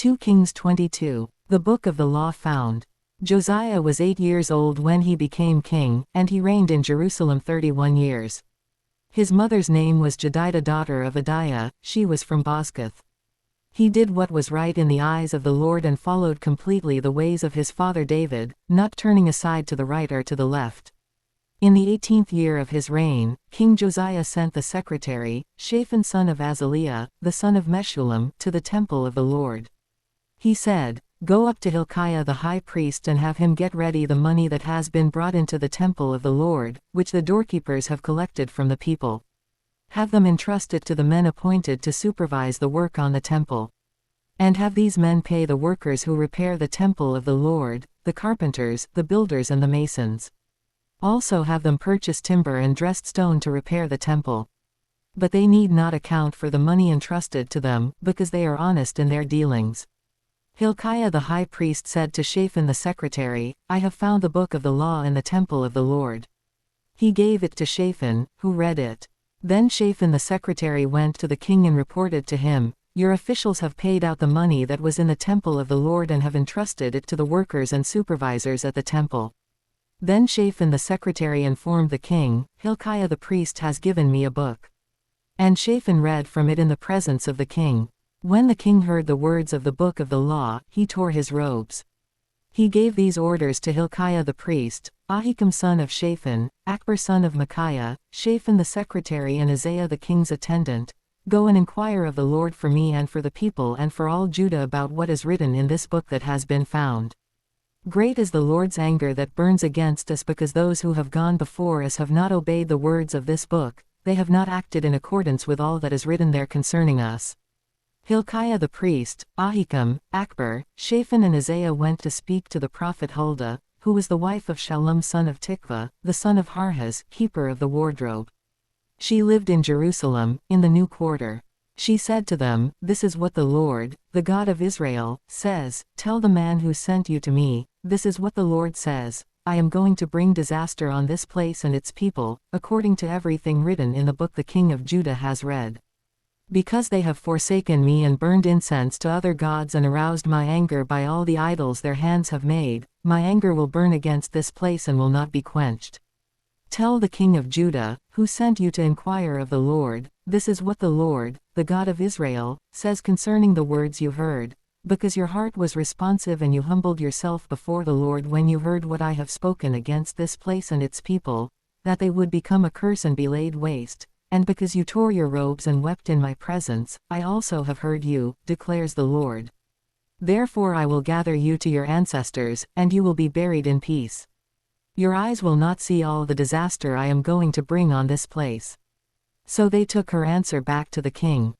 2 Kings 22. The Book of the Law found. Josiah was 8 years old when he became king, and he reigned in Jerusalem 31 years. His mother's name was Jedidah daughter of Adiah, she was from Bozkath. He did what was right in the eyes of the Lord and followed completely the ways of his father David, not turning aside to the right or to the left. In the 18th year of his reign, King Josiah sent the secretary, Shaphan son of Azaliah, the son of Meshullam, to the temple of the Lord. He said, "Go up to Hilkiah the high priest and have him get ready the money that has been brought into the temple of the Lord, which the doorkeepers have collected from the people. Have them entrust it to the men appointed to supervise the work on the temple. And have these men pay the workers who repair the temple of the Lord, the carpenters, the builders and the masons. Also have them purchase timber and dressed stone to repair the temple. But they need not account for the money entrusted to them, because they are honest in their dealings." Hilkiah the high priest said to Shaphan the secretary, "I have found the book of the law in the temple of the Lord." He gave it to Shaphan, who read it. Then Shaphan the secretary went to the king and reported to him, "Your officials have paid out the money that was in the temple of the Lord and have entrusted it to the workers and supervisors at the temple." Then Shaphan the secretary informed the king, "Hilkiah the priest has given me a book." And Shaphan read from it in the presence of the king. When the king heard the words of the book of the law, he tore his robes. He gave these orders to Hilkiah the priest, Ahikam son of Shaphan, Akbar son of Micaiah, Shaphan the secretary and Isaiah the king's attendant, "Go and inquire of the Lord for me and for the people and for all Judah about what is written in this book that has been found. Great is the Lord's anger that burns against us because those who have gone before us have not obeyed the words of this book, they have not acted in accordance with all that is written there concerning us." Hilkiah the priest, Ahikam, Akbar, Shaphan and Isaiah went to speak to the prophet Huldah, who was the wife of Shallum son of Tikvah, the son of Harhas, keeper of the wardrobe. She lived in Jerusalem, in the new quarter. She said to them, "This is what the Lord, the God of Israel, says, tell the man who sent you to me, this is what the Lord says, I am going to bring disaster on this place and its people, according to everything written in the book the king of Judah has read. Because they have forsaken me and burned incense to other gods and aroused my anger by all the idols their hands have made, my anger will burn against this place and will not be quenched. Tell the king of Judah, who sent you to inquire of the Lord, this is what the Lord, the God of Israel, says concerning the words you heard, because your heart was responsive and you humbled yourself before the Lord when you heard what I have spoken against this place and its people, that they would become a curse and be laid waste. And because you tore your robes and wept in my presence, I also have heard you, declares the Lord. Therefore I will gather you to your ancestors, and you will be buried in peace. Your eyes will not see all the disaster I am going to bring on this place." So they took her answer back to the king.